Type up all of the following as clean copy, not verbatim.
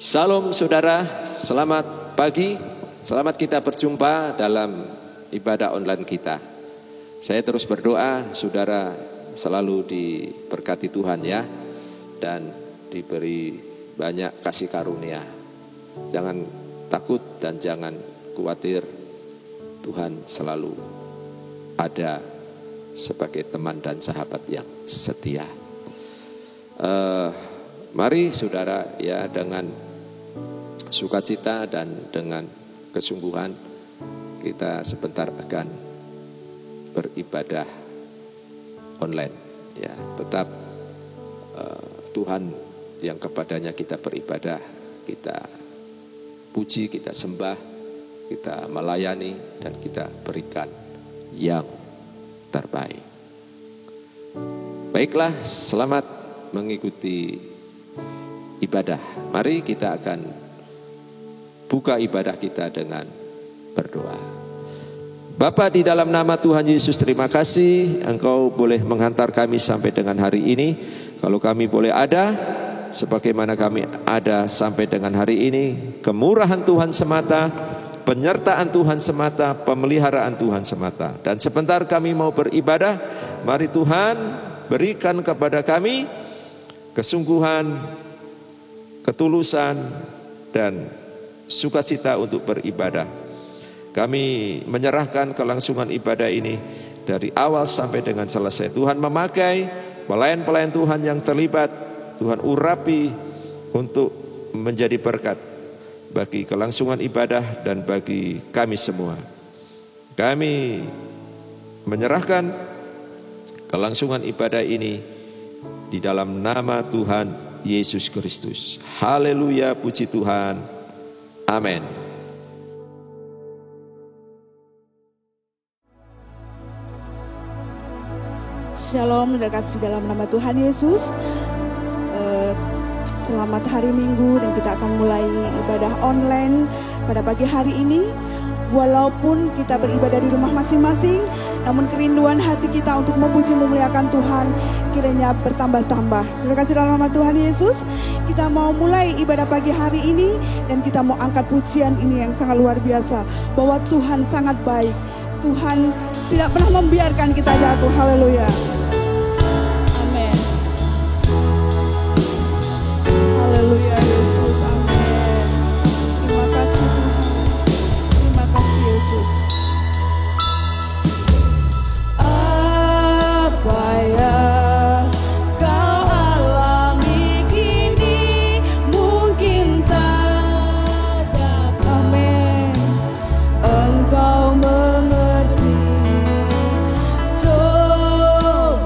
Salam saudara, selamat pagi, selamat kita berjumpa dalam ibadah online kita. Saya terus berdoa saudara selalu diberkati Tuhan ya, dan diberi banyak kasih karunia. Jangan takut dan jangan khawatir, Tuhan selalu ada sebagai teman dan sahabat yang setia. Mari saudara ya, dengan sukacita dan dengan kesungguhan kita sebentar akan beribadah online ya. Tetap Tuhan yang kepadanya kita beribadah, kita puji, kita sembah, kita melayani, dan kita berikan yang terbaik. Baiklah, selamat mengikuti ibadah. Mari kita akan buka ibadah kita dengan berdoa. Bapa, di dalam nama Tuhan Yesus, terima kasih Engkau boleh menghantar kami sampai dengan hari ini. Kalau kami boleh ada sebagaimana kami ada sampai dengan hari ini, kemurahan Tuhan semata, penyertaan Tuhan semata, pemeliharaan Tuhan semata. Dan sebentar kami mau beribadah, mari Tuhan berikan kepada kami kesungguhan, ketulusan, dan sukacita untuk beribadah. Kami menyerahkan kelangsungan ibadah ini dari awal sampai dengan selesai. Tuhan memakai pelayan-pelayan Tuhan yang terlibat, Tuhan urapi untuk menjadi berkat bagi kelangsungan ibadah dan bagi kami semua. Kami menyerahkan kelangsungan ibadah ini di dalam nama Tuhan Yesus Kristus. Haleluya, puji Tuhan. Amin. Shalom dan kasih dalam nama Tuhan Yesus. Selamat hari Minggu, dan kita akan mulai ibadah online pada pagi hari ini. Walaupun kita beribadah di rumah masing-masing, namun kerinduan hati kita untuk memuji memuliakan Tuhan kiranya bertambah-tambah. Sudah kasih dalam nama Tuhan Yesus, kita mau mulai ibadah pagi hari ini, dan kita mau angkat pujian ini yang sangat luar biasa, bahwa Tuhan sangat baik. Tuhan tidak pernah membiarkan kita jatuh. Haleluya. Amin. Haleluya Yesus. Amin. Terima kasih Tuhan. Terima kasih Yesus. Apa yang kau alami kini mungkin tak dapat. Amin. Engkau mengerti. Coba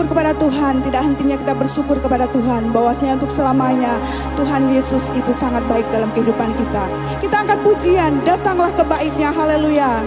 bersyukur kepada Tuhan. Tidak hentinya kita bersyukur kepada Tuhan, bahwasanya untuk selamanya Tuhan Yesus itu sangat baik dalam kehidupan kita. Kita angkat pujian, datanglah ke bait-Nya. Haleluya.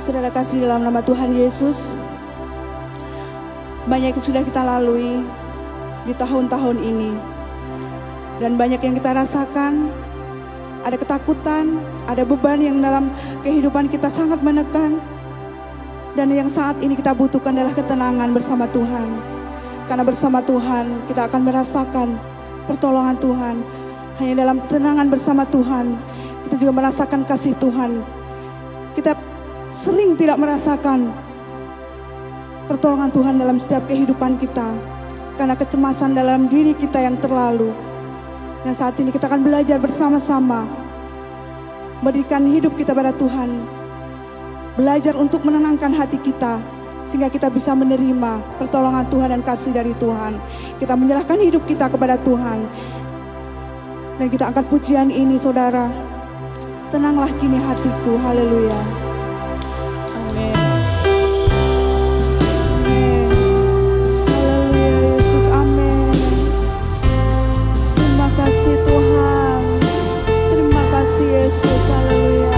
Saudara kasih dalam nama Tuhan Yesus, banyak yang sudah kita lalui di tahun-tahun ini, dan banyak yang kita rasakan. Ada ketakutan, ada beban yang dalam kehidupan kita sangat menekan, dan yang saat ini kita butuhkan adalah ketenangan bersama Tuhan. Karena bersama Tuhan kita akan merasakan pertolongan Tuhan. Hanya dalam ketenangan bersama Tuhan kita juga merasakan kasih Tuhan. Kita sering tidak merasakan pertolongan Tuhan dalam setiap kehidupan kita karena kecemasan dalam diri kita yang terlalu. Dan saat ini kita akan belajar bersama-sama berikan hidup kita pada Tuhan, belajar untuk menenangkan hati kita sehingga kita bisa menerima pertolongan Tuhan dan kasih dari Tuhan. Kita menyerahkan hidup kita kepada Tuhan. Dan kita angkat pujian ini, saudara. Tenanglah kini hatiku, haleluya. Amin. Yesus, haleluya.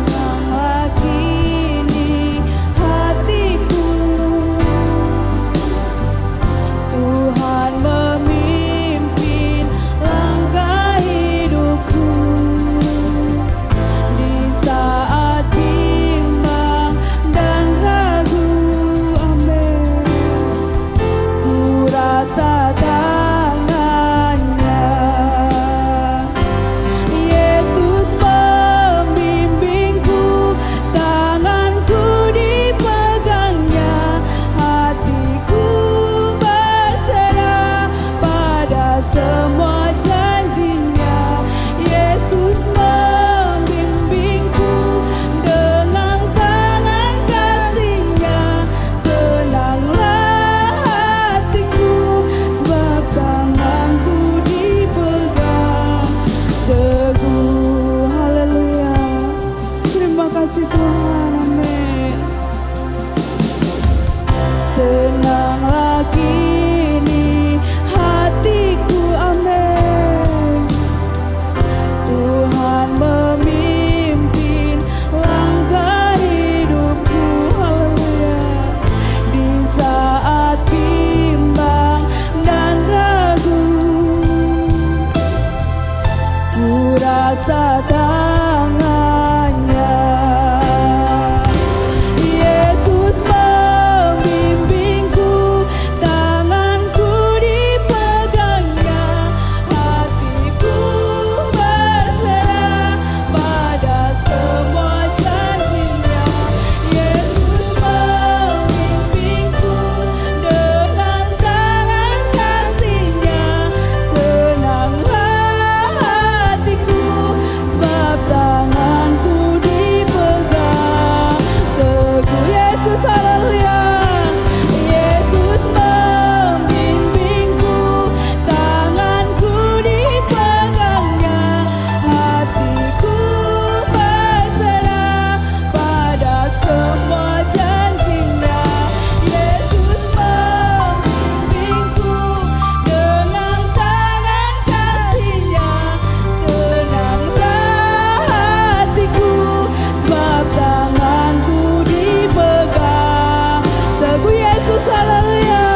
Tenanglah kini hatiku, Tuhan memimpin langkah hidupku. Di saat bimbang dan ragu, amin, ku rasa tangannya. Yesus membimbingku, tanganku dipegangnya, hatiku berserah pada semua janjinya. Yesus membimbingku dengan tangan kasih-Nya. Tenanglah hatiku, sebab tanganku dipegang teguh. Haleluya. Terima kasih Tuhan, amin. Tenanglah kini hatiku, amin. Tuhan memimpin langkah hidupku, haleluya. Di saat bimbang dan ragu, ku rasa tangannya. Yesus membimbingku, tanganku dipegangnya, hatiku berserah pada semua janjinya. Yesus membimbingku dengan tangan kasih-Nya. Tenanglah hatiku, sebab tanganku dipegang teguh. Yesus, haleluya. Yesus membimbingku, tanganku dipegangnya, hatiku berserah pada semua janjinya. Yesus membimbingku dengan tangan kasih-Nya. Tenanglah hatiku, sebab tanganku dipegang teguh. Yesus, haleluya.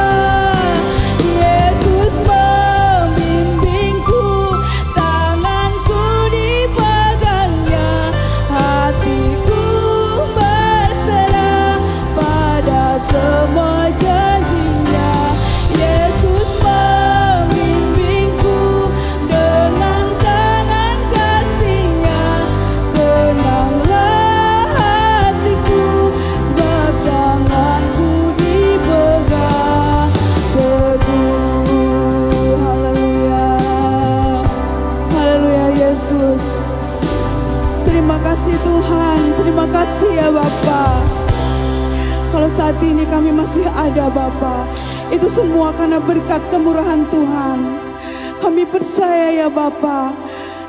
Yesus membimbingku, tanganku dipegangnya, hatiku berserah pada semua janjinya. Yesus membimbingku dengan tangan kasih-Nya. Tenanglah hatiku, sebab tanganku dipegang teguh. Haleluya. Haleluya Yesus. Terima kasih Tuhan, terima kasih ya Bapa. Kalau saat ini kami masih ada Bapa, itu semua karena berkat kemurahan Tuhan. Kami percaya ya Bapa,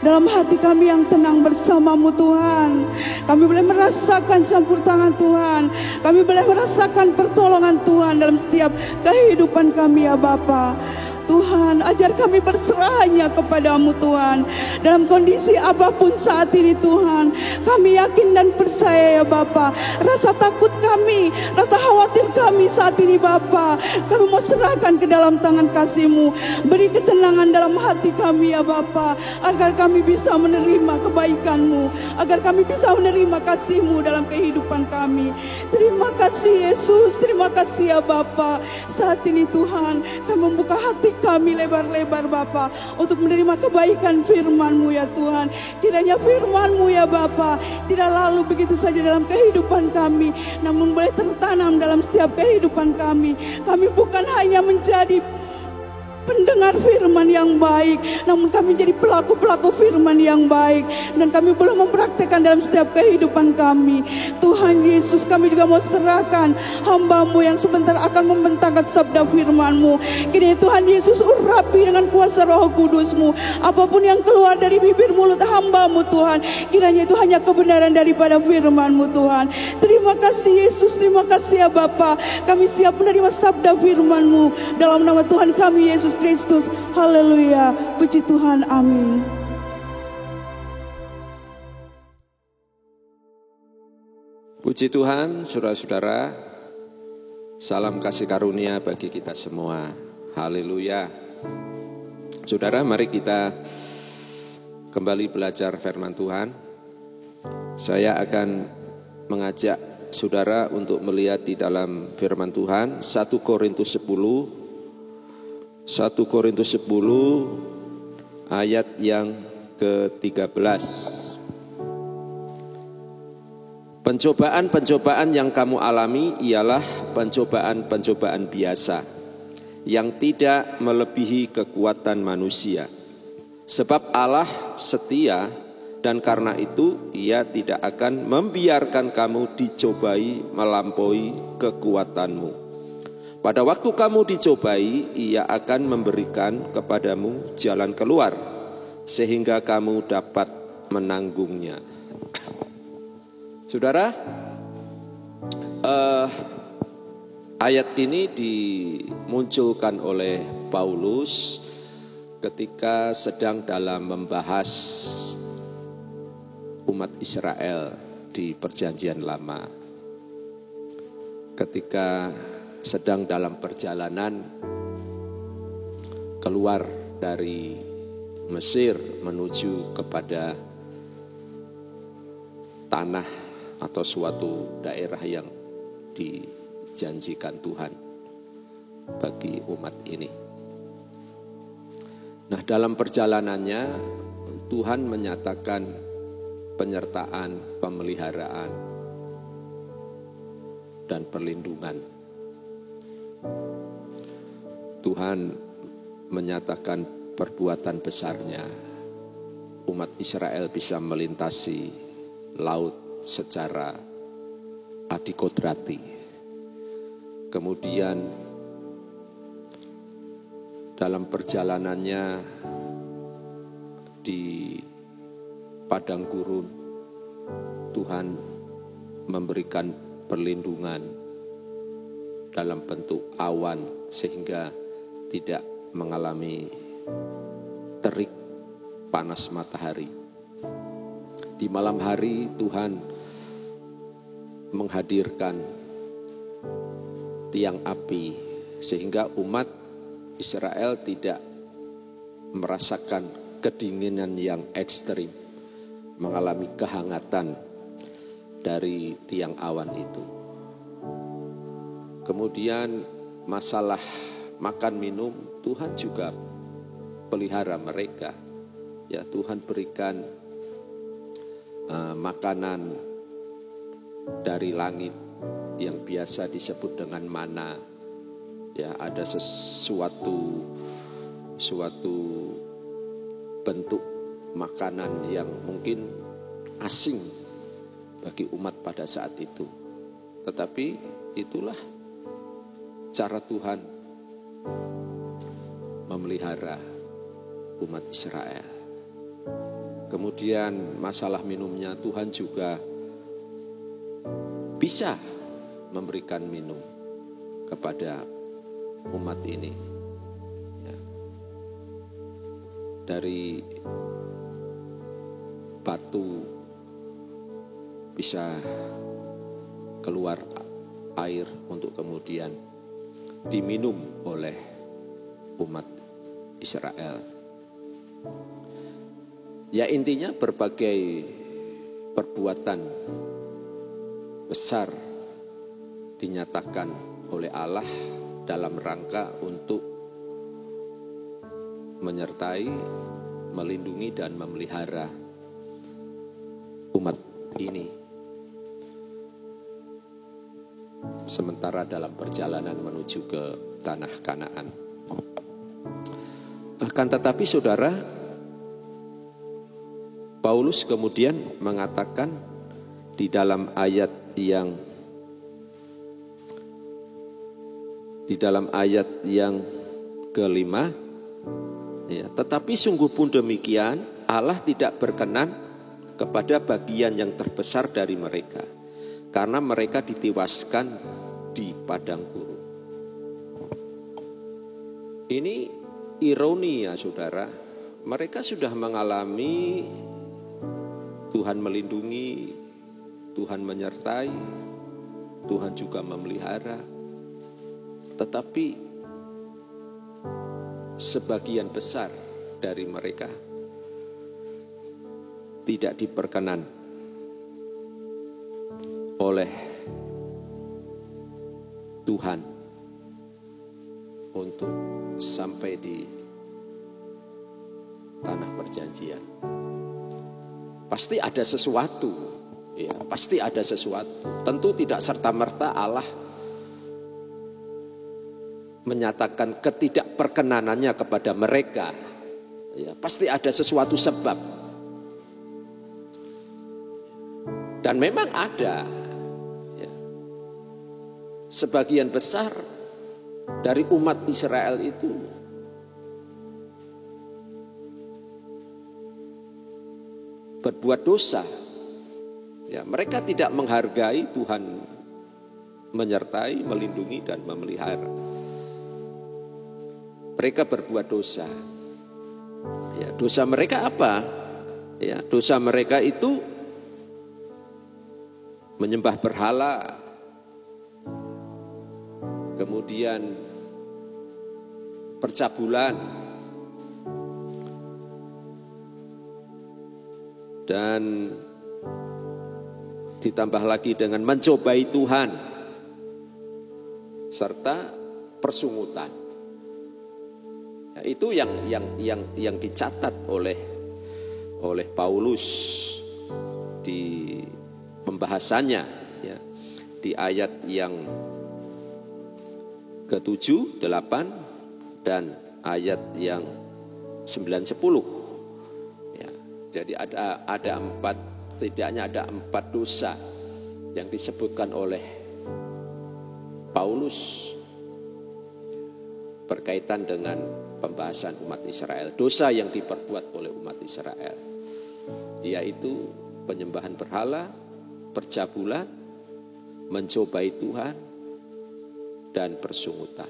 dalam hati kami yang tenang bersama-Mu Tuhan, kami boleh merasakan campur tangan Tuhan. Kami boleh merasakan pertolongan Tuhan dalam setiap kehidupan kami ya Bapa. Tuhan, ajar kami berserah hanya kepada-Mu Tuhan. Dalam kondisi apapun saat ini Tuhan, kami yakin dan percaya ya Bapa. Rasa takut kami, rasa khawatir kami saat ini Bapa, kami mau serahkan ke dalam tangan kasih-Mu. Beri ketenangan dalam hati kami ya Bapa, agar kami bisa menerima kebaikan-Mu, agar kami bisa menerima kasih-Mu dalam kehidupan kami. Terima kasih Yesus, terima kasih ya Bapa. Saat ini Tuhan, kami membuka hati kami lebar-lebar Bapa, untuk menerima kebaikan firman-Mu ya Tuhan. Kiranya firman-Mu ya Bapa tidak lalu begitu saja dalam kehidupan kami, namun boleh tertanam dalam setiap kehidupan kami. Kami bukan hanya menjadi pendengar firman yang baik, namun kami jadi pelaku-pelaku firman yang baik, dan kami boleh mempraktekkan dalam setiap kehidupan kami. Tuhan Yesus, kami juga mau serahkan hamba-Mu yang sebentar akan membentangkan sabda firman-Mu. Kini Tuhan Yesus, urapi dengan kuasa Roh Kudus-Mu apapun yang keluar dari bibir mulut hamba-Mu Tuhan, kiranya itu hanya kebenaran daripada firman-Mu Tuhan. Terima kasih Yesus, terima kasih ya Bapa. Kami siap menerima sabda firman-Mu dalam nama Tuhan kami Yesus Kristus. Haleluya, puji Tuhan, amin. Puji Tuhan, saudara-saudara, salam kasih karunia bagi kita semua. Haleluya. Saudara, mari kita kembali belajar firman Tuhan. Saya akan mengajak saudara untuk melihat di dalam firman Tuhan 1 Korintus 10 ayat yang ke-13. Pencobaan-pencobaan yang kamu alami ialah pencobaan-pencobaan biasa yang tidak melebihi kekuatan manusia. Sebab Allah setia, dan karena itu Ia tidak akan membiarkan kamu dicobai melampaui kekuatanmu. Pada waktu kamu dicobai, Ia akan memberikan kepadamu jalan keluar, sehingga kamu dapat menanggungnya. Saudara, ayat ini dimunculkan oleh Paulus ketika sedang dalam membahas umat Israel di Perjanjian Lama. Ketika sedang dalam perjalanan keluar dari Mesir menuju kepada tanah atau suatu daerah yang dijanjikan Tuhan bagi umat ini. Nah, dalam perjalanannya Tuhan menyatakan penyertaan, pemeliharaan, dan perlindungan. Tuhan menyatakan perbuatan besarnya. Umat Israel bisa melintasi laut secara adikodrati. Kemudian dalam perjalanannya di padang gurun, Tuhan memberikan perlindungan dalam bentuk awan sehingga tidak mengalami terik panas matahari. Di malam hari Tuhan menghadirkan tiang api sehingga umat Israel tidak merasakan kedinginan yang ekstrim, mengalami kehangatan dari tiang awan itu. Kemudian masalah makan minum, Tuhan juga pelihara mereka. Ya, Tuhan berikan makanan dari langit yang biasa disebut dengan mana. Ya, ada suatu bentuk makanan yang mungkin asing bagi umat pada saat itu. Tetapi itulah cara Tuhan memelihara umat Israel. Kemudian masalah minumnya, Tuhan juga bisa memberikan minum kepada umat ini. Ya. Dari batu bisa keluar air untuk kemudian diminum oleh umat Israel. Ya, intinya berbagai perbuatan besar dinyatakan oleh Allah dalam rangka untuk menyertai, melindungi dan memelihara umat ini. Sementara dalam perjalanan menuju ke tanah Kanaan. Akan tetapi saudara, Paulus kemudian mengatakan di dalam ayat yang kelima, ya, tetapi sungguh pun demikian, Allah tidak berkenan kepada bagian yang terbesar dari mereka, karena mereka ditewaskan di padang gurun. Ini ironi ya saudara, mereka sudah mengalami Tuhan melindungi, Tuhan menyertai, Tuhan juga memelihara. Tetapi sebagian besar dari mereka tidak diperkenan oleh Tuhan untuk sampai di tanah perjanjian. Pasti ada sesuatu, ya, pasti ada sesuatu. Tentu tidak serta-merta Allah menyatakan ketidakperkenanannya kepada mereka. Ya, pasti ada sesuatu sebab. Dan memang ada, ya, sebagian besar dari umat Israel itu berbuat dosa. Ya, mereka tidak menghargai Tuhan menyertai, melindungi dan memelihara. Mereka berbuat dosa. Ya, dosa mereka apa? Ya, dosa mereka itu menyembah berhala, kemudian percabulan, dan ditambah lagi dengan mencobai Tuhan, serta persungutan. Ya, itu yang dicatat oleh Paulus di pembahasannya, ya, di ayat yang ke-7, 8 dan ayat yang 9, 10. Ya, jadi ada empat, setidaknya ada 4 dosa yang disebutkan oleh Paulus berkaitan dengan pembahasan umat Israel. Dosa yang diperbuat oleh umat Israel, yaitu penyembahan berhala, percabulan, mencobai Tuhan, dan persungutan.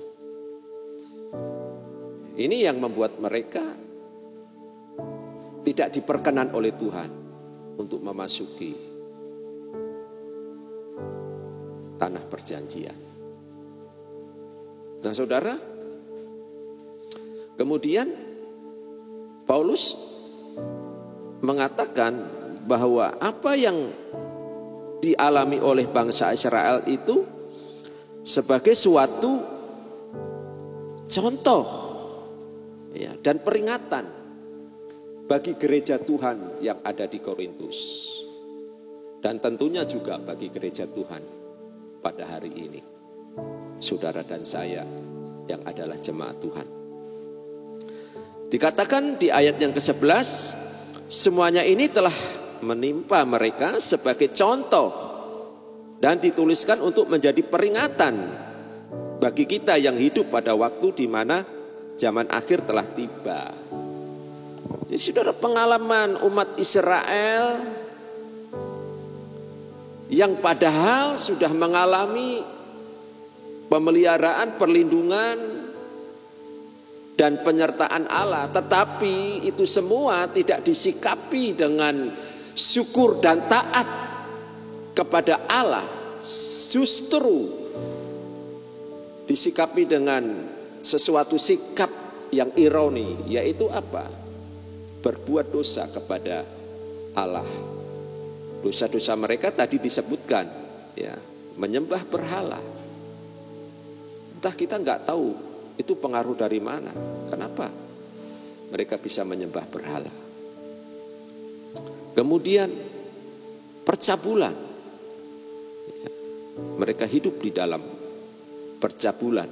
Ini yang membuat mereka tidak diperkenan oleh Tuhan untuk memasuki tanah perjanjian. Nah saudara, kemudian Paulus mengatakan bahwa apa yang dialami oleh bangsa Israel itu sebagai suatu contoh, ya, dan peringatan bagi gereja Tuhan yang ada di Korintus, dan tentunya juga bagi gereja Tuhan pada hari ini, saudara dan saya yang adalah jemaat Tuhan. Dikatakan di ayat yang ke-11, semuanya ini telah menimpa mereka sebagai contoh dan dituliskan untuk menjadi peringatan bagi kita yang hidup pada waktu di mana zaman akhir telah tiba. Jadi saudara, pengalaman umat Israel yang padahal sudah mengalami pemeliharaan, perlindungan dan penyertaan Allah, tetapi itu semua tidak disikapi dengan syukur dan taat kepada Allah, justru disikapi dengan sesuatu sikap yang ironi, yaitu apa? Berbuat dosa kepada Allah. Dosa-dosa mereka tadi disebutkan, ya, menyembah berhala. Entah, kita nggak tahu itu pengaruh dari mana. Kenapa mereka bisa menyembah berhala? Kemudian percabulan, ya, mereka hidup di dalam percabulan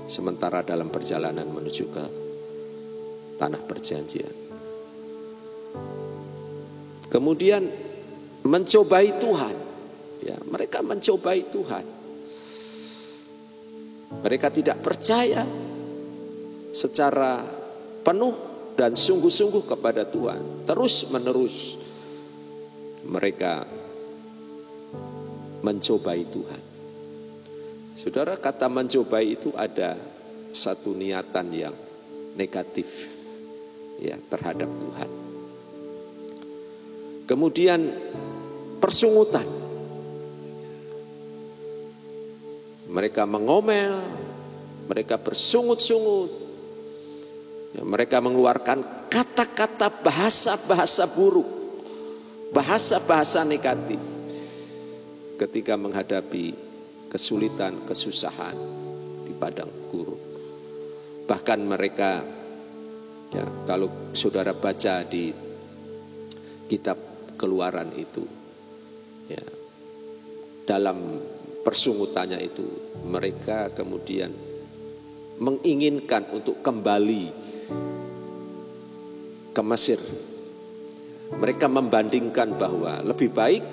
sementara dalam perjalanan menuju ke tanah perjanjian. Kemudian mencobai Tuhan. Ya, mereka mencobai Tuhan. Mereka tidak percaya secara penuh dan sungguh-sungguh kepada Tuhan. Terus menerus mereka mencobai Tuhan. Saudara, kata mencobai itu ada satu niatan yang negatif ya terhadap Tuhan. Kemudian persungutan. Mereka mengomel, mereka bersungut-sungut. Ya, mereka mengeluarkan kata-kata bahasa-bahasa buruk, bahasa-bahasa negatif ketika menghadapi kesulitan, kesusahan di padang gurun. Bahkan mereka, ya, kalau saudara baca di kitab Keluaran itu, ya, dalam persungutannya itu mereka kemudian menginginkan untuk kembali ke Mesir. Mereka membandingkan bahwa lebih baik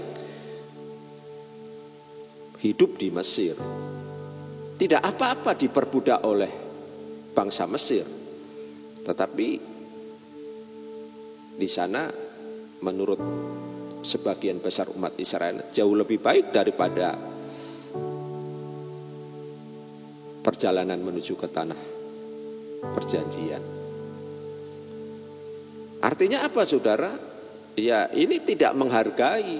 hidup di Mesir, tidak apa-apa diperbudak oleh bangsa Mesir, tetapi di sana menurut sebagian besar umat Israel jauh lebih baik daripada perjalanan menuju ke tanah perjanjian. Artinya apa, saudara? Ya, ini tidak menghargai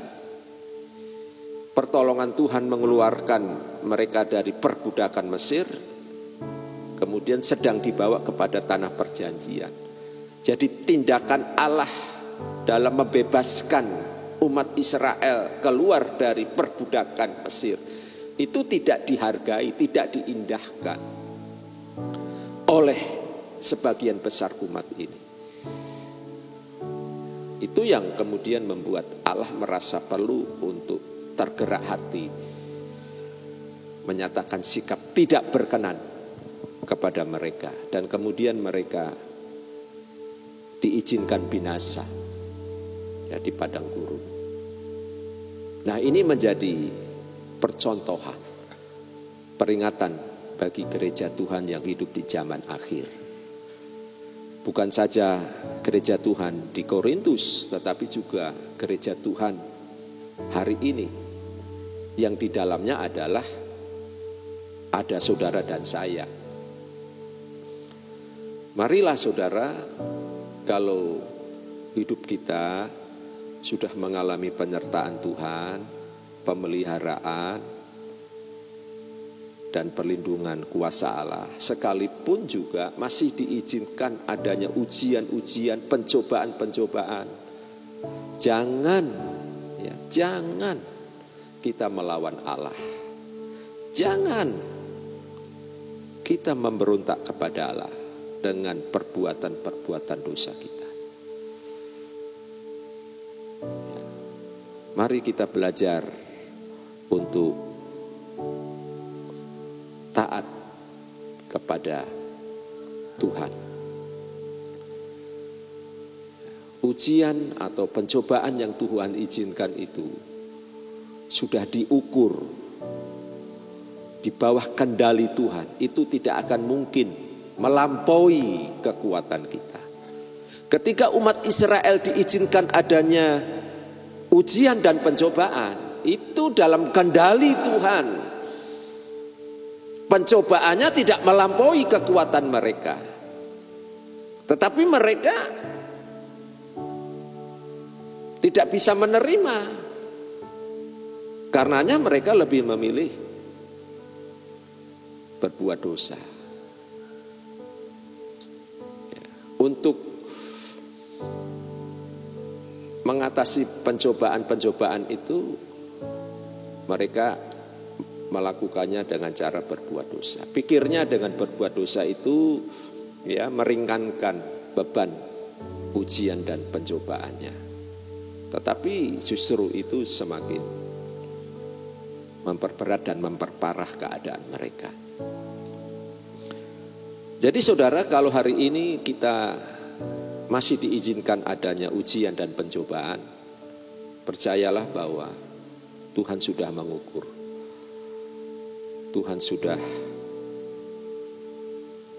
pertolongan Tuhan mengeluarkan mereka dari perbudakan Mesir, kemudian sedang dibawa kepada tanah perjanjian. Jadi tindakan Allah dalam membebaskan umat Israel keluar dari perbudakan Mesir itu tidak dihargai, tidak diindahkan oleh sebagian besar umat ini. Itu yang kemudian membuat Allah merasa perlu untuk tergerak hati, menyatakan sikap tidak berkenan kepada mereka, dan kemudian mereka diizinkan binasa ya di padang gurun. Nah, ini menjadi percontohan, peringatan bagi gereja Tuhan yang hidup di zaman akhir. Bukan saja gereja Tuhan di Korintus, tetapi juga gereja Tuhan hari ini yang di dalamnya adalah ada saudara dan saya. Marilah saudara, kalau hidup kita sudah mengalami penyertaan Tuhan, pemeliharaan, dan perlindungan kuasa Allah, sekalipun juga masih diizinkan adanya ujian-ujian, pencobaan-pencobaan, jangan kita melawan Allah. Jangan kita memberontak kepada Allah dengan perbuatan-perbuatan dosa kita. Mari kita belajar untuk taat kepada Tuhan. Ujian atau pencobaan yang Tuhan izinkan itu sudah diukur di bawah kendali Tuhan. Itu tidak akan mungkin melampaui kekuatan kita. Ketika umat Israel diizinkan adanya ujian dan pencobaan, itu dalam kendali Tuhan. Pencobaannya tidak melampaui kekuatan mereka. Tetapi mereka tidak bisa menerima. Karenanya mereka lebih memilih berbuat dosa. Untuk mengatasi pencobaan-pencobaan itu, mereka melakukannya dengan cara berbuat dosa. Pikirnya dengan berbuat dosa itu ya meringankan beban ujian dan pencobaannya. Tetapi justru itu semakin memperberat dan memperparah keadaan mereka. Jadi saudara, kalau hari ini kita masih diizinkan adanya ujian dan pencobaan, percayalah bahwa Tuhan sudah mengukur. Tuhan sudah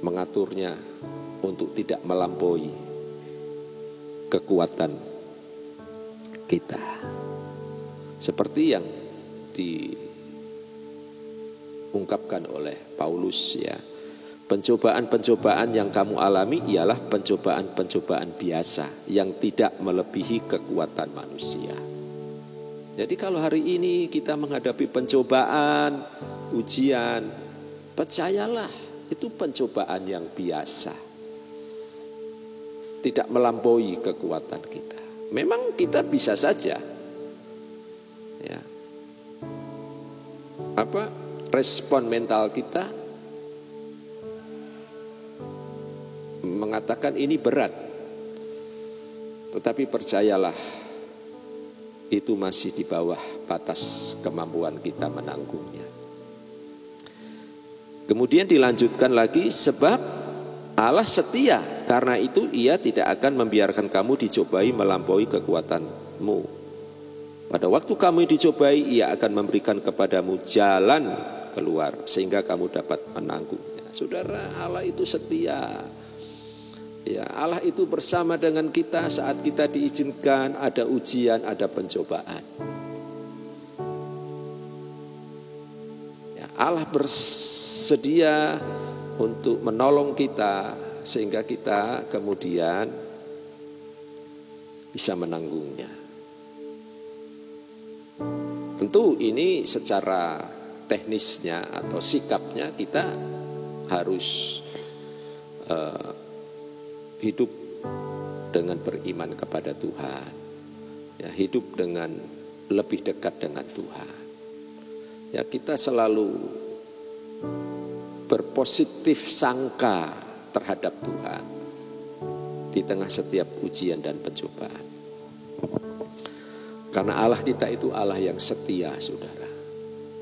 mengaturnya untuk tidak melampaui kekuatan kita. Seperti yang diungkapkan oleh Paulus ya. Pencobaan-pencobaan yang kamu alami ialah pencobaan-pencobaan biasa yang tidak melebihi kekuatan manusia. Jadi kalau hari ini kita menghadapi pencobaan, ujian, percayalah itu pencobaan yang biasa. Tidak melampaui kekuatan kita. Memang kita bisa saja ya. Respon mental kita mengatakan ini berat. Tetapi percayalah itu masih di bawah batas kemampuan kita menanggungnya. Kemudian dilanjutkan lagi, sebab Allah setia, karena itu Ia tidak akan membiarkan kamu dicobai melampaui kekuatanmu. Pada waktu kamu dicobai, Ia akan memberikan kepadamu jalan keluar sehingga kamu dapat menanggungnya. Saudara, Allah itu setia. Ya, Allah itu bersama dengan kita saat kita diizinkan ada ujian, ada pencobaan. Ya, Allah bersedia untuk menolong kita sehingga kita kemudian bisa menanggungnya. Tentu ini secara teknisnya atau sikapnya kita harus hidup dengan beriman kepada Tuhan, ya, hidup dengan lebih dekat dengan Tuhan. Ya, kita selalu berpositif sangka terhadap Tuhan di tengah setiap ujian dan pencobaan. Karena Allah kita itu Allah yang setia, saudara.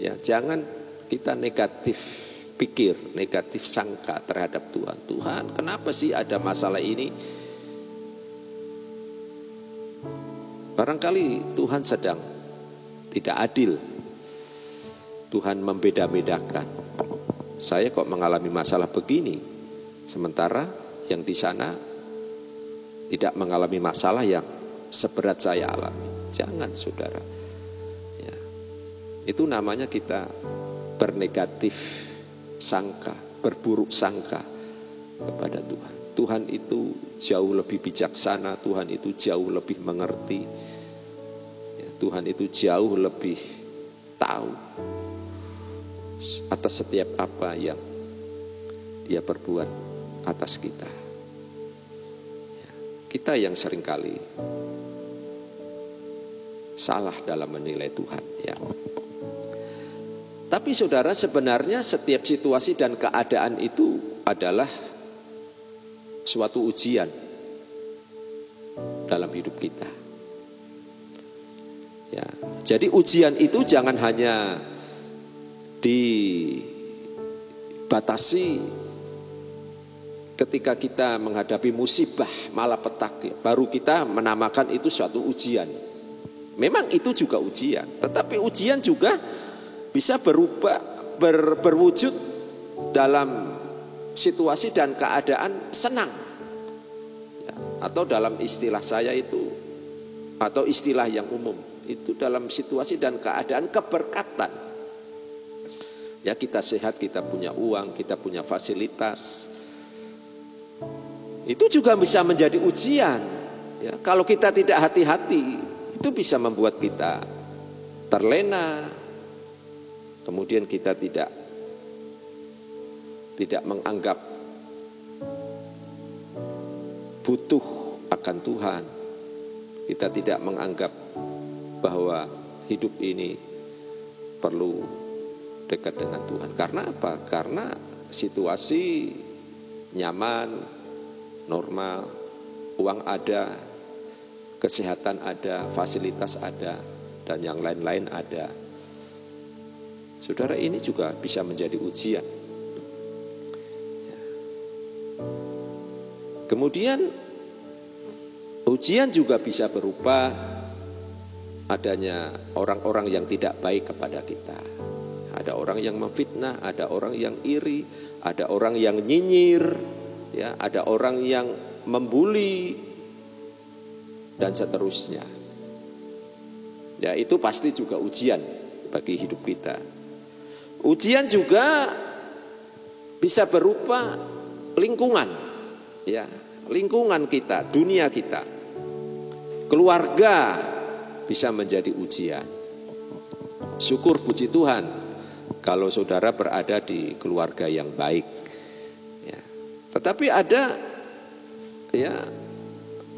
Ya, jangan kita negatif pikir, negatif sangka terhadap Tuhan. Tuhan, kenapa sih ada masalah ini? Barangkali Tuhan sedang tidak adil. Tuhan membeda-bedakan. Saya kok mengalami masalah begini, sementara yang di sana tidak mengalami masalah yang seberat saya alami. Jangan, saudara. Ya. Itu namanya kita bernegatif sangka, berburuk sangka kepada Tuhan. Tuhan itu jauh lebih bijaksana, Tuhan itu jauh lebih mengerti, ya, Tuhan itu jauh lebih tahu atas setiap apa yang Dia perbuat atas kita. Ya, kita yang seringkali salah dalam menilai Tuhan, ya. Tapi saudara, sebenarnya setiap situasi dan keadaan itu adalah suatu ujian dalam hidup kita. Ya, jadi ujian itu jangan hanya dibatasi ketika kita menghadapi musibah malapetaka, baru kita menamakan itu suatu ujian. Memang itu juga ujian, tetapi ujian juga bisa berwujud dalam situasi dan keadaan senang, ya, atau dalam istilah saya itu, atau istilah yang umum itu dalam situasi dan keadaan keberkatan. Ya, kita sehat, kita punya uang, kita punya fasilitas, itu juga bisa menjadi ujian. Ya, kalau kita tidak hati-hati, itu bisa membuat kita terlena. Kemudian kita tidak menganggap butuh akan Tuhan. Kita tidak menganggap bahwa hidup ini perlu dekat dengan Tuhan. Karena apa? Karena situasi nyaman, normal, uang ada, kesehatan ada, fasilitas ada, dan yang lain-lain ada. Saudara, ini juga bisa menjadi ujian. Kemudian Ujian juga bisa berupa adanya orang-orang yang tidak baik kepada kita. Ada orang yang memfitnah, ada orang yang iri, ada orang yang nyinyir, ya, ada orang yang membuli dan seterusnya. Ya, itu pasti juga ujian bagi hidup kita. Ujian juga bisa berupa lingkungan, ya, lingkungan kita, dunia kita, keluarga bisa menjadi ujian. Syukur puji Tuhan kalau saudara berada di keluarga yang baik. Ya. Tetapi ada ya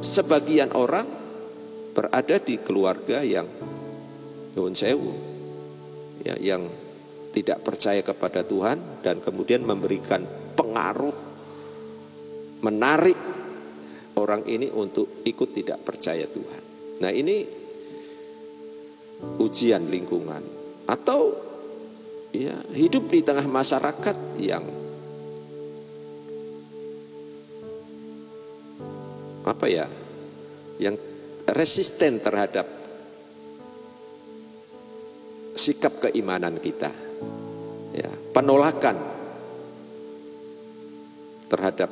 sebagian orang berada di keluarga yang nyuwun sewu, ya, yang tidak percaya kepada Tuhan dan kemudian memberikan pengaruh, menarik orang ini untuk ikut tidak percaya Tuhan. Nah, ini ujian lingkungan. Atau ya hidup di tengah masyarakat yang yang resisten terhadap sikap keimanan kita, ya, penolakan terhadap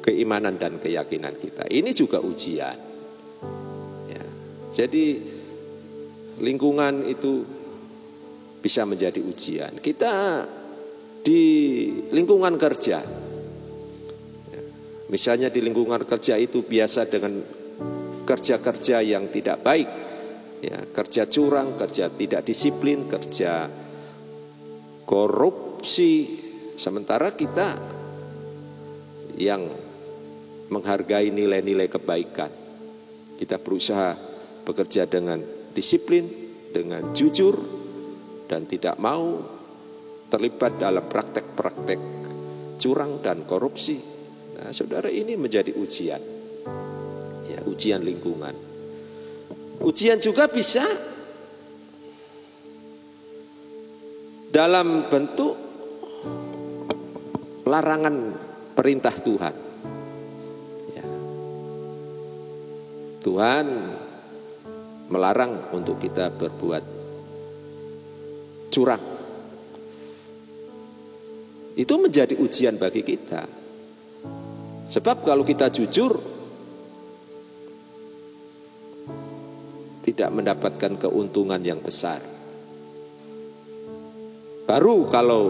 keimanan dan keyakinan kita. Ini juga ujian. Ya, jadi lingkungan itu bisa menjadi ujian. Kita di lingkungan kerja, ya, misalnya di lingkungan kerja itu biasa dengan kerja-kerja yang tidak baik, ya, kerja curang, kerja tidak disiplin, kerja korupsi. Sementara kita yang menghargai nilai-nilai kebaikan, kita berusaha bekerja dengan disiplin, dengan jujur, dan tidak mau terlibat dalam praktek-praktek curang dan korupsi. Nah, saudara, ini menjadi ujian, ya, ujian lingkungan. Ujian juga bisa dalam bentuk larangan perintah Tuhan. Ya. Tuhan melarang untuk kita berbuat curang. Itu menjadi ujian bagi kita. Sebab kalau kita jujur, tidak mendapatkan keuntungan yang besar. Baru kalau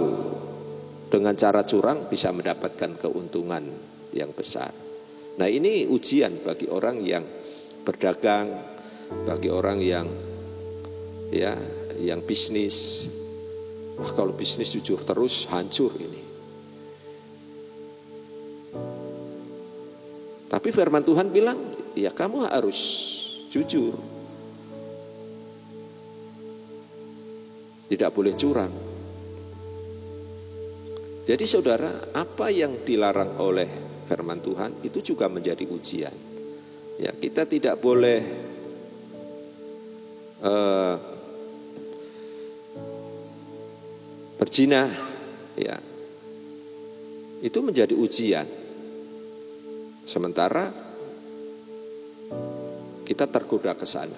dengan cara curang bisa mendapatkan keuntungan yang besar. Nah, ini ujian bagi orang yang berdagang, bagi orang yang bisnis. Wah, kalau bisnis jujur terus hancur ini. Tapi firman Tuhan bilang, ya kamu harus jujur. Tidak boleh curang. Jadi saudara, apa yang dilarang oleh firman Tuhan itu juga menjadi ujian. Ya, kita tidak boleh berzina, ya. Itu menjadi ujian. Sementara kita tergoda ke sana.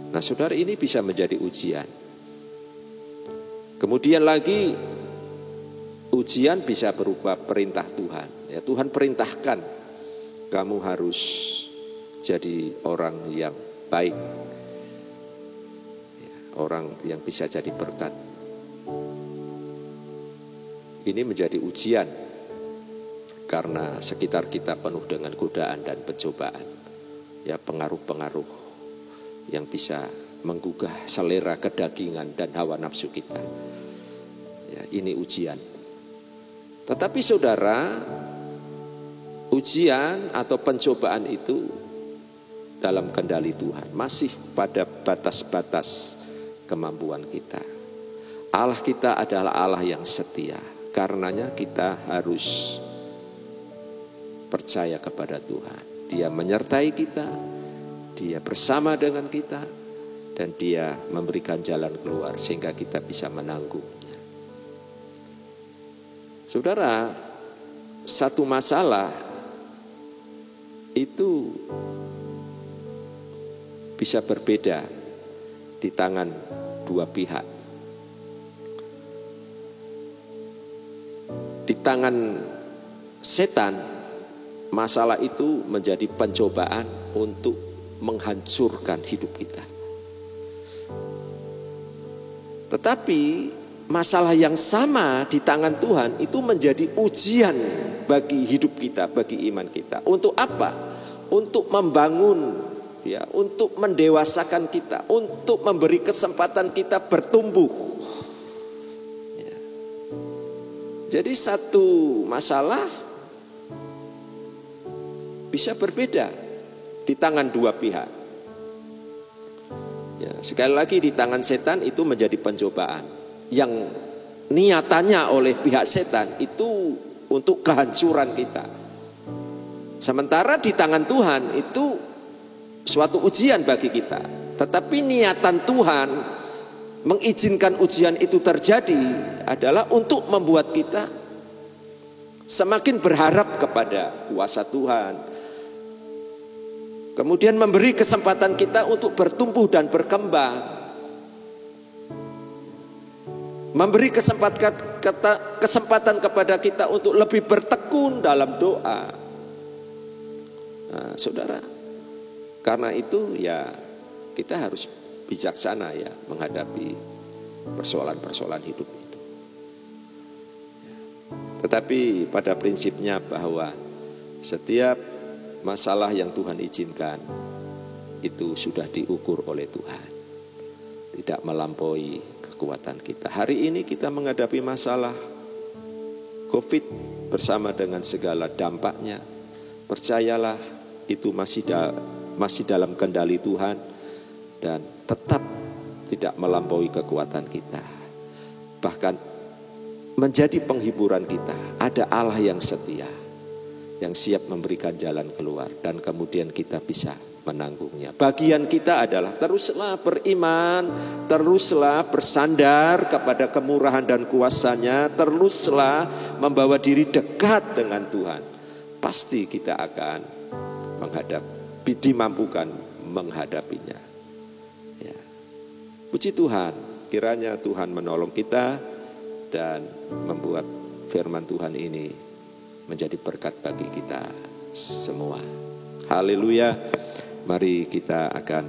Nah, saudara, ini bisa menjadi ujian. Kemudian lagi ujian bisa berupa perintah Tuhan. Ya, Tuhan perintahkan kamu harus jadi orang yang baik, ya, orang yang bisa jadi berkat. Ini menjadi ujian karena sekitar kita penuh dengan godaan dan pencobaan, ya, pengaruh-pengaruh yang bisa menggugah selera kedagingan dan hawa nafsu kita. Ya, ini ujian. Tetapi saudara, ujian atau pencobaan itu dalam kendali Tuhan, masih pada batas-batas kemampuan kita. Allah kita adalah Allah yang setia. Karenanya kita harus percaya kepada Tuhan. Dia menyertai kita, Dia bersama dengan kita, dan Dia memberikan jalan keluar sehingga kita bisa menanggungnya. Saudara, satu masalah itu bisa berbeda di tangan dua pihak. Di tangan setan, masalah itu menjadi pencobaan untuk menghancurkan hidup kita. Tetapi masalah yang sama di tangan Tuhan itu menjadi ujian bagi hidup kita, bagi iman kita. Untuk apa? Untuk membangun, ya, untuk mendewasakan kita, untuk memberi kesempatan kita bertumbuh. Ya. Jadi satu masalah bisa berbeda di tangan dua pihak. Ya, sekali lagi di tangan setan itu menjadi pencobaan yang niatannya oleh pihak setan itu untuk kehancuran kita. Sementara di tangan Tuhan itu suatu ujian bagi kita. Tetapi niatan Tuhan mengizinkan ujian itu terjadi adalah untuk membuat kita semakin berharap kepada kuasa Tuhan. Kemudian memberi kesempatan kita untuk bertumbuh dan berkembang. Memberi kesempatan kepada kita untuk lebih bertekun dalam doa. Nah, saudara, karena itu ya kita harus bijaksana ya menghadapi persoalan-persoalan hidup itu. Tetapi pada prinsipnya bahwa setiap masalah yang Tuhan izinkan itu sudah diukur oleh Tuhan, tidak melampaui kekuatan kita. Hari ini kita menghadapi masalah COVID bersama dengan segala dampaknya. Percayalah itu masih dalam kendali Tuhan dan tetap tidak melampaui kekuatan kita. Bahkan menjadi penghiburan kita, ada Allah yang setia, yang siap memberikan jalan keluar dan kemudian kita bisa menanggungnya. Bagian kita adalah teruslah beriman, teruslah bersandar kepada kemurahan dan kuasa-Nya, teruslah membawa diri dekat dengan Tuhan. Pasti kita akan dimampukan menghadapinya. Ya. Puji Tuhan, kiranya Tuhan menolong kita dan membuat firman Tuhan ini menjadi berkat bagi kita semua. Haleluya. Mari kita akan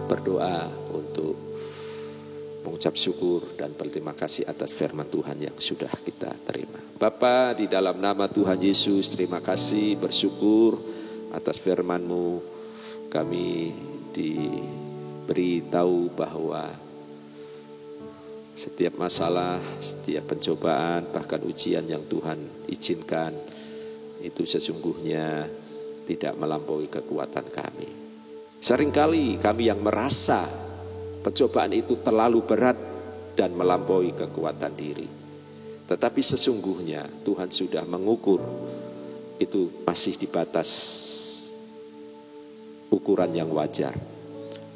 berdoa untuk mengucap syukur dan berterima kasih atas firman Tuhan yang sudah kita terima. Bapa, di dalam nama Tuhan Yesus, terima kasih, bersyukur atas firman-Mu. Kami diberitahu bahwa setiap masalah, setiap pencobaan, bahkan ujian yang Tuhan izinkan, itu sesungguhnya tidak melampaui kekuatan kami. Seringkali kami yang merasa pencobaan itu terlalu berat dan melampaui kekuatan diri. Tetapi sesungguhnya Tuhan sudah mengukur itu masih di batas ukuran yang wajar.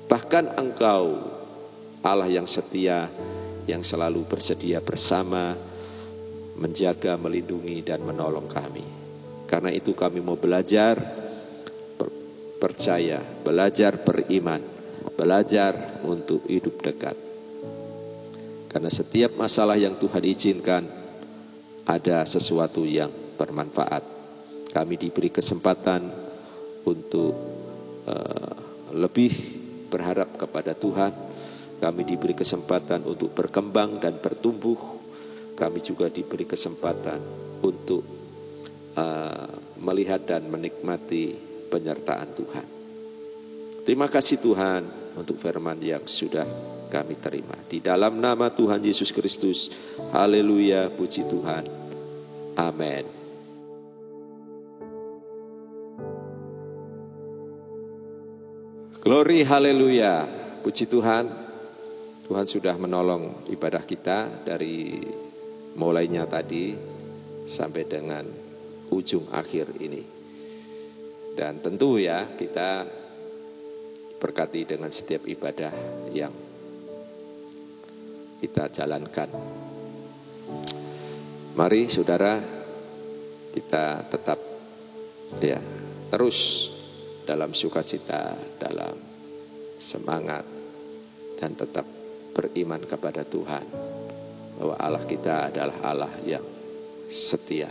Bahkan Engkau Allah yang setia, yang selalu bersedia bersama, menjaga, melindungi, dan menolong kami. Karena itu kami mau belajar percaya, belajar beriman, belajar untuk hidup dekat. Karena setiap masalah yang Tuhan izinkan, ada sesuatu yang bermanfaat. Kami diberi kesempatan untuk lebih berharap kepada Tuhan. Kami diberi kesempatan untuk berkembang dan bertumbuh. Kami juga diberi kesempatan untuk melihat dan menikmati penyertaan Tuhan. Terima kasih Tuhan untuk firman yang sudah kami terima. Di dalam nama Tuhan Yesus Kristus. Haleluya, puji Tuhan. Amin. Glory, haleluya. Puji Tuhan. Tuhan sudah menolong ibadah kita dari mulainya tadi sampai dengan ujung akhir ini. Dan tentu ya kita berkati dengan setiap ibadah yang kita jalankan. Mari saudara, kita tetap terus dalam sukacita, dalam semangat, dan tetap beriman kepada Tuhan bahwa Allah kita adalah Allah yang setia.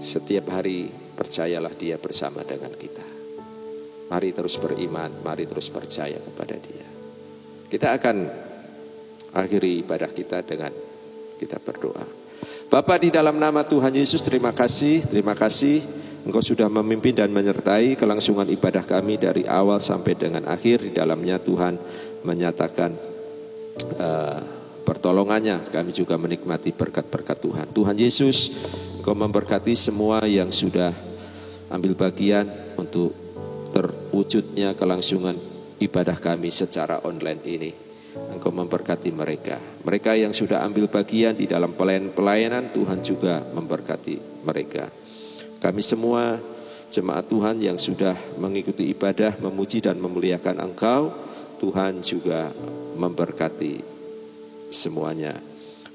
Setiap hari percayalah Dia bersama dengan kita. Mari terus beriman, mari terus percaya kepada Dia. Kita akan akhiri ibadah kita dengan kita berdoa. Bapa, di dalam nama Tuhan Yesus, terima kasih Engkau sudah memimpin dan menyertai kelangsungan ibadah kami dari awal sampai dengan akhir. Di dalamnya Tuhan menyatakan pertolongannya, kami juga menikmati berkat-berkat Tuhan. Tuhan Yesus, Engkau memberkati semua yang sudah ambil bagian untuk terwujudnya kelangsungan ibadah kami secara online ini. Engkau memberkati mereka yang sudah ambil bagian di dalam pelayanan, Tuhan juga memberkati mereka. Kami semua jemaat Tuhan yang sudah mengikuti ibadah, memuji dan memuliakan Engkau, Tuhan juga memberkati semuanya.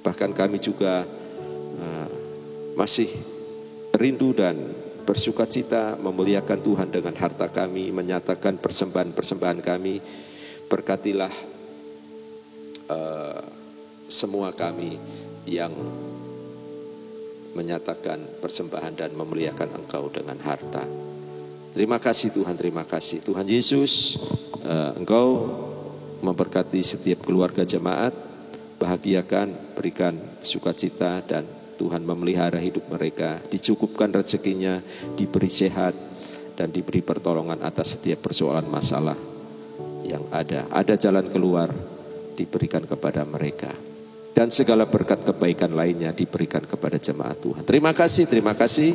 Bahkan kami juga masih rindu dan bersukacita memuliakan Tuhan dengan harta kami, menyatakan persembahan-persembahan kami. Berkatilah semua kami yang menyatakan persembahan dan memuliakan Engkau dengan harta. Terima kasih Tuhan, terima kasih Tuhan Yesus. Engkau memberkati setiap keluarga jemaat, bahagiakan, berikan sukacita, dan Tuhan memelihara hidup mereka, dicukupkan rezekinya, diberi sehat, dan diberi pertolongan atas setiap persoalan masalah yang ada. Ada jalan keluar diberikan kepada mereka. Dan segala berkat kebaikan lainnya diberikan kepada jemaat Tuhan. Terima kasih.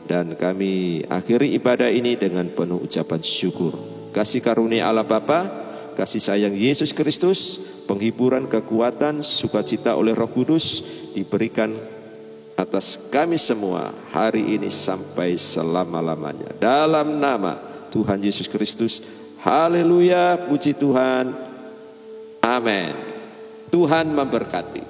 Dan kami akhiri ibadah ini dengan penuh ucapan syukur. Kasih karunia Allah Bapa, kasih sayang Yesus Kristus, penghiburan, kekuatan, sukacita oleh Roh Kudus diberikan atas kami semua hari ini sampai selama-lamanya. Dalam nama Tuhan Yesus Kristus. Haleluya, puji Tuhan. Amin. Tuhan memberkati.